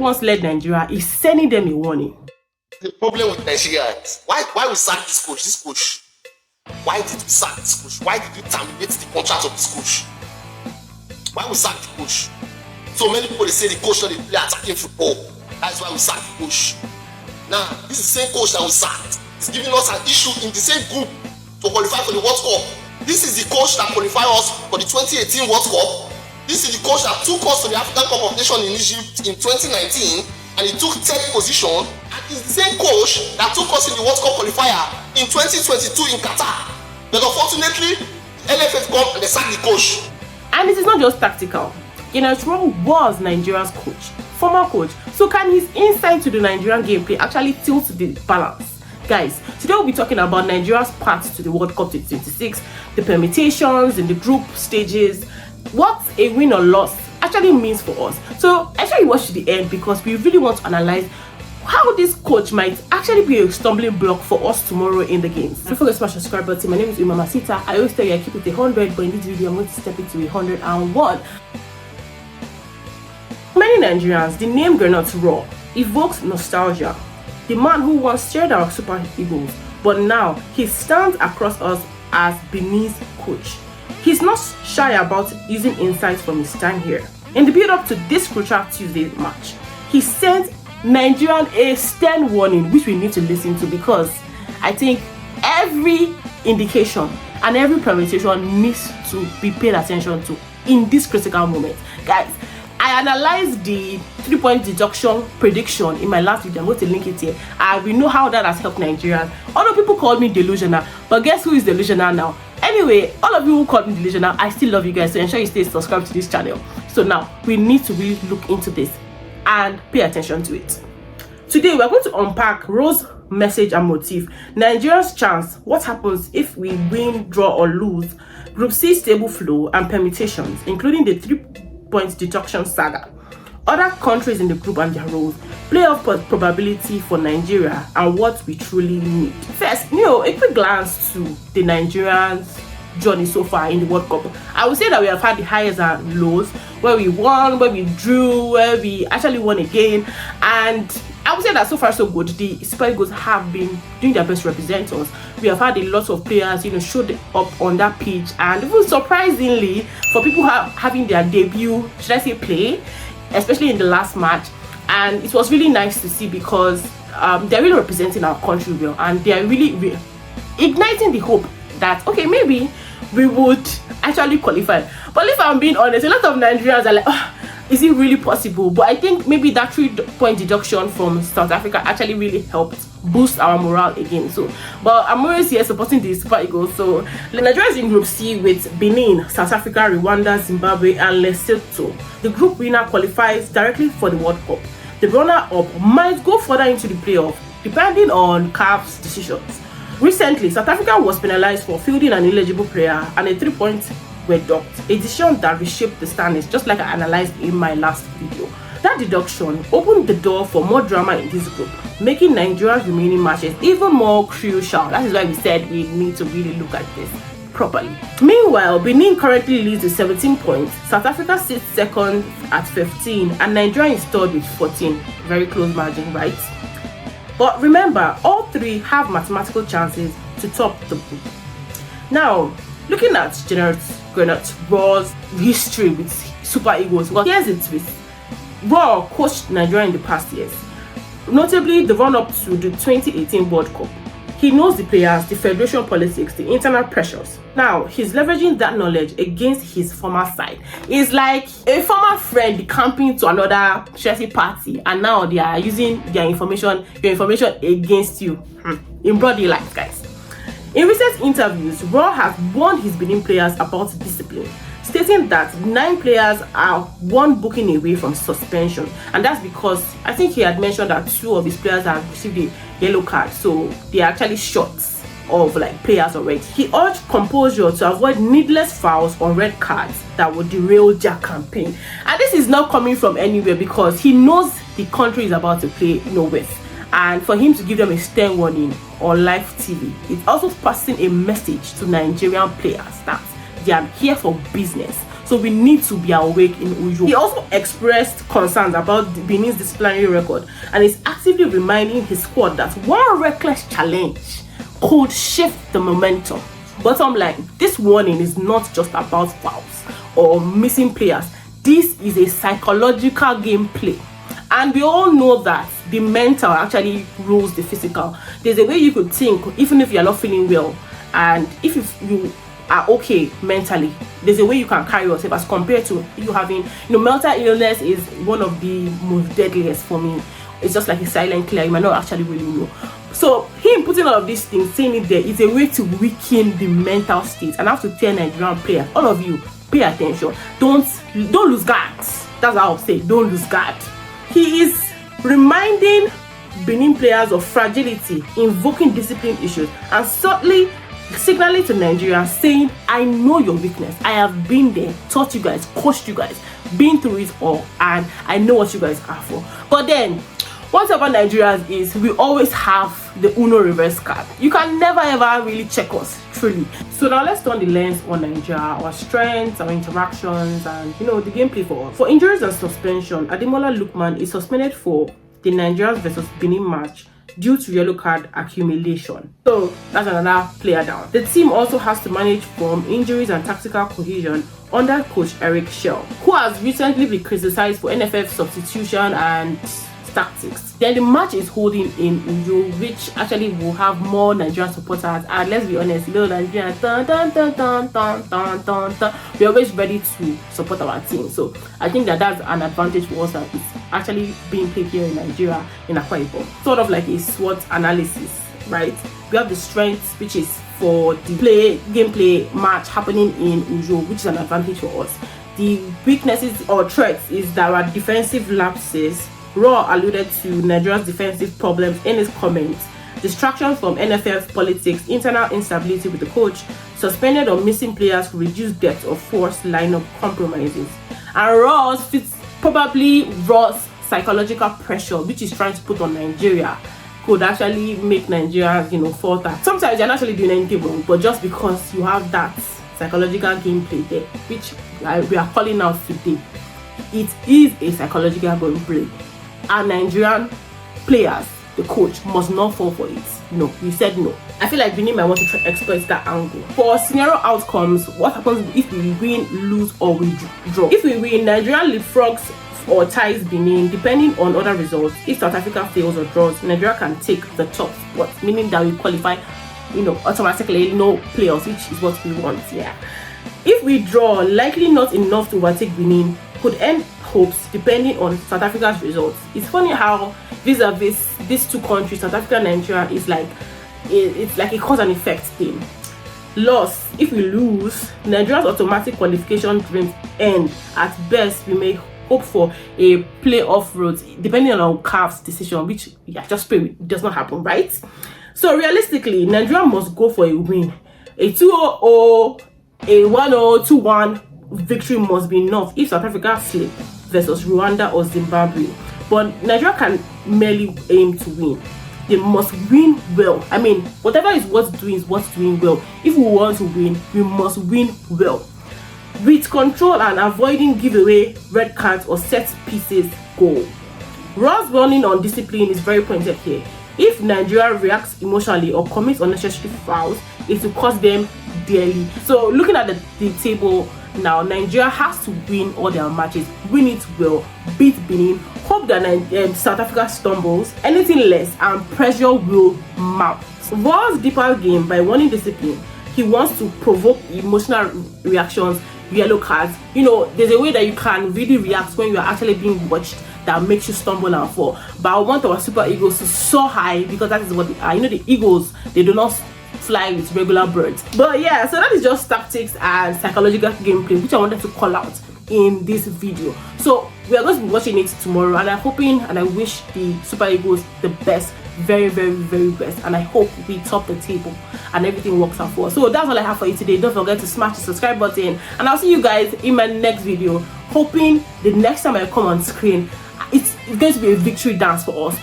once led Nigeria is sending them a warning. The problem with Nigeria is why we sack this coach? Why did we sack this coach? Why did we terminate the contract of this coach? Why we sack the coach? So many people, they say the coach not play attacking football. That's why we sack the coach. Now, this is the same coach that we sacked. He's giving us an issue in the same group to qualify for the World Cup. This is the coach that qualified us for the 2018 World Cup. This is the coach that took us to the African Cup of Nations in Egypt in 2019, and he took 10th position. And it's the same coach that took us in the World Cup qualifier in 2022 in Qatar. But unfortunately, LFF come and they sacked the coach. And it is not just tactical. Gernot Rohr was Nigeria's coach, former coach. So can his insight to the Nigerian gameplay actually tilt the balance? Guys, today we'll be talking about Nigeria's path to the World Cup 2026, the permutations in the group stages, what a win or loss actually means for us. So actually watch to the end because we really want to analyze how this coach might actually be a stumbling block for us tomorrow in the games. Don't forget to smash the subscribe button. My name is Mama Sita. I always tell you I keep it 100, but in this video I'm going to step it to 101. Many Nigerians, the name Gernot Rohr evokes nostalgia. The man who once cheered our Super Eagles, but now he stands across us as Benin's coach. He's not shy about using insights from his time here. In the build-up to this crucial Tuesday match, he sent Nigerian a stern warning, which we need to listen to because I think every indication and every permutation needs to be paid attention to in this critical moment. Guys, I analyzed the 3-point deduction prediction in my last video. I'm going to link it here. And we know how that has helped Nigerians. Although people called me delusional, but guess who is delusional now? Anyway, all of you who called me delusional, I still love you guys, so ensure you stay subscribed to this channel. So now, we need to really look into this and pay attention to it. Today, we're going to unpack Rohr's message and motive, Nigeria's chance, what happens if we win, draw or lose, Group C stable flow and permutations, including the 3-point deduction saga, other countries in the group and their roles, playoff probability for Nigeria, and what we truly need. First, a quick glance to the Nigerians' journey so far in the World Cup. I would say that we have had the highs and lows, where we won, where we drew, where we actually won again, and I would say that so far so good. The Super Eagles have been doing their best to represent us. We have had a lot of players, showed up on that pitch, and even surprisingly, for people having their debut, should I say play, especially in the last match, and it was really nice to see because they're really representing our country well, and they're really igniting the hope that okay, maybe we would actually qualify. But if I'm being honest, a lot of Nigerians are like, oh, is it really possible? But I think maybe that 3-point deduction from South Africa actually really helped boost our morale again. So, but I'm always here supporting the Super Eagles. So Nigeria is in Group C with Benin, South Africa, Rwanda, Zimbabwe, and Lesotho. The group winner qualifies directly for the World Cup. The runner-up might go further into the playoff, depending on CAF's decisions. Recently, South Africa was penalized for fielding an illegible player, and a 3-point were docked, a decision that reshaped the standings, just like I analyzed in my last video. That deduction opened the door for more drama in this group, making Nigeria's remaining matches even more crucial. That is why we said we need to really look at this properly. Meanwhile, Benin currently leads with 17 points, South Africa sits second at 15, and Nigeria is third with 14. Very close margin, right? But remember, all three have mathematical chances to top the group. Now, looking at Gernot Rohr's history with Super Eagles, well, here's the twist. Rohr coached Nigeria in the past years, notably the run-up to the 2018 World Cup. He knows the players, the federation politics, the internal pressures. Now, he's leveraging that knowledge against his former side. It's like a former friend camping to another Chelsea party, and now they are using your information against you in broad daylight, guys. In recent interviews, Rohr has warned his Benin players about discipline, stating that 9 players are 1 booking away from suspension, and that's because I think he had mentioned that 2 of his players have received a yellow card, so they are actually shots of players already. He urged composure to avoid needless fouls or red cards that would derail their campaign, and this is not coming from anywhere because he knows the country is about to play with. And for him to give them a stern warning on live TV, it's also passing a message to Nigerian players that they are here for business. So we need to be awake in Uyo. He also expressed concerns about Benin's disciplinary record and is actively reminding his squad that one reckless challenge could shift the momentum. Bottom line, this warning is not just about fouls or missing players. This is a psychological gameplay. And we all know that the mental actually rules the physical. There's a way you could think, even if you're not feeling well, and if you are okay mentally, there's a way you can carry yourself as compared to you having, mental illness is one of the most deadliest for me. It's just like a silent killer. You might not actually really know. So him putting all of these things, saying it there, is a way to weaken the mental state. And I have to tell Nigerian players, all of you, pay attention. Don't lose guard. That's how I'll say, don't lose guard. He is reminding Benin players of fragility, invoking discipline issues, and subtly signaling to Nigeria, saying, I know your weakness. I have been there, taught you guys, coached you guys, been through it all, and I know what you guys are for. But then, one thing about Nigerians is we always have the Uno reverse card. You can never ever really check us, truly. So now let's turn the lens on Nigeria, our strengths, our interactions, and the gameplay for us. For injuries and suspension, Ademola Lookman is suspended for the Nigerians versus Benin match due to yellow card accumulation. So that's another player down. The team also has to manage from injuries and tactical cohesion under coach Eric Shell, who has recently been criticized for NFF substitution and tactics. Then the match is holding in Uyo, which actually will have more Nigerian supporters, and let's be honest, Nigerian we're always ready to support our team. So I think that's an advantage for us, that it's actually being played here in Nigeria, in Akwa Ibom. Sort of like a SWOT analysis, right? We have the strengths, which is for the gameplay match happening in Uyo, which is an advantage for us. The weaknesses or threats is that our defensive lapses. Rohr alluded to Nigeria's defensive problems in his comments: distractions from NFF politics, internal instability with the coach, suspended or missing players who reduce depth or force lineup compromises. And Rohr's psychological pressure, which is trying to put on Nigeria, could actually make Nigerians, falter. Sometimes you're not actually doing anything wrong, but just because you have that psychological gameplay there, which we are calling out today, it is a psychological gameplay. Our Nigerian players, the coach, must not fall for it. No, we said no. I feel like Benin might want to exploit that angle. For scenario outcomes, what happens if we win, lose, or we draw? If we win, Nigeria leapfrogs or ties Benin, depending on other results. If South Africa fails or draws, Nigeria can take the top spot, meaning that we qualify, automatically, no playoffs, which is what we want. Yeah. If we draw, likely not enough to overtake Benin, could end hopes depending on South Africa's results. It's funny how vis-a-vis these two countries, South Africa and Nigeria, is like it's like a cause and effect thing. Loss, if we lose, Nigeria's automatic qualification dreams end. At best, we may hope for a playoff route, depending on our CAF's decision, which just pray it does not happen, right? So realistically, Nigeria must go for a win. A 2-0, a 1-0, 2-1 victory must be enough if South Africa slip versus Rwanda or Zimbabwe. But Nigeria can merely aim to win. They must win well. I mean, whatever is worth doing is worth doing well. If we want to win, we must win well, with control and avoiding giveaway red cards or set pieces goal. Rohr's warning on discipline is very pointed here. If Nigeria reacts emotionally or commits unnecessary fouls, it will cost them dearly. So looking at the table now, Nigeria has to win all their matches, win it well, beat Benin, hope that South Africa stumbles, anything less and pressure will mount. Rohr's deeper game by warning discipline, he wants to provoke emotional reactions, yellow cards. There's a way that you can really react when you are actually being watched that makes you stumble and fall. But I want our super eagles to soar high, because that is what they are. The eagles, they do not fly with regular birds. But yeah, so that is just tactics and psychological gameplay, which I wanted to call out in this video. So we are going to be watching it tomorrow, and I'm hoping and I wish the Super Eagles the best, very, very, very best, and I hope we top the table and everything works out for us. So that's all I have for you today. Don't forget to smash the subscribe button, and I'll see you guys in my next video, hoping the next time I come on screen, it's going to be a victory dance for us.